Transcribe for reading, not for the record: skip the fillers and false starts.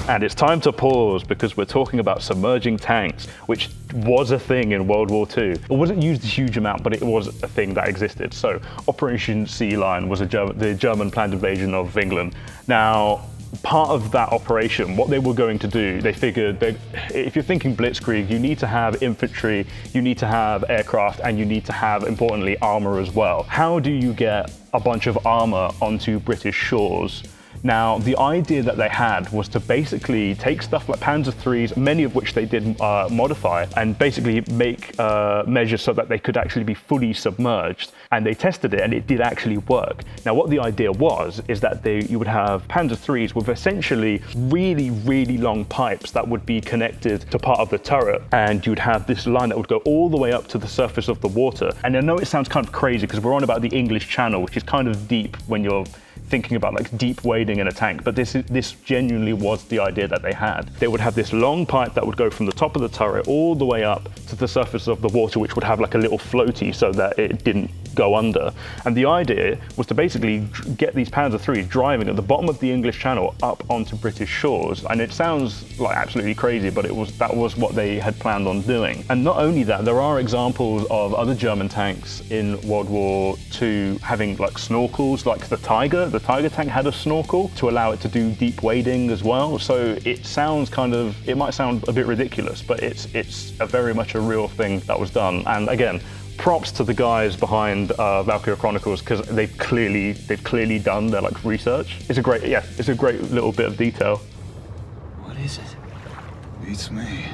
And it's time to pause because we're talking about submerging tanks, which was a thing in World War II. It wasn't used a huge amount, but it was a thing that existed. So Operation Sea Lion was the German planned invasion of England. Now, part of that operation, what they were going to do, they figured that if you're thinking blitzkrieg, you need to have infantry, you need to have aircraft, and you need to have, importantly, armor as well. How do you get a bunch of armor onto British shores? Now, the idea that they had was to basically take stuff like Panzer IIIs, many of which they did modify, and basically make measures so that they could actually be fully submerged. And they tested it, and it did actually work. Now, what the idea was, is that you would have Panzer IIIs with essentially really, really long pipes that would be connected to part of the turret, and you'd have this line that would go all the way up to the surface of the water. And I know it sounds kind of crazy because we're on about the English Channel, which is kind of deep when you're thinking about like deep wading in a tank, but this genuinely was the idea that they had. They would have this long pipe that would go from the top of the turret all the way up to the surface of the water, which would have like a little floaty so that it didn't go under. And the idea was to basically get these Panzer IIIs driving at the bottom of the English Channel up onto British shores. And it sounds like absolutely crazy, but that was what they had planned on doing. And not only that, there are examples of other German tanks in World War II having like snorkels, like the Tiger. The Tiger tank had a snorkel to allow it to do deep wading as well. So it might sound a bit ridiculous, but it's a very much a real thing that was done. And again, props to the guys behind Valkyria Chronicles, because they've clearly done their like research. It's a great little bit of detail. What is it? Beats me.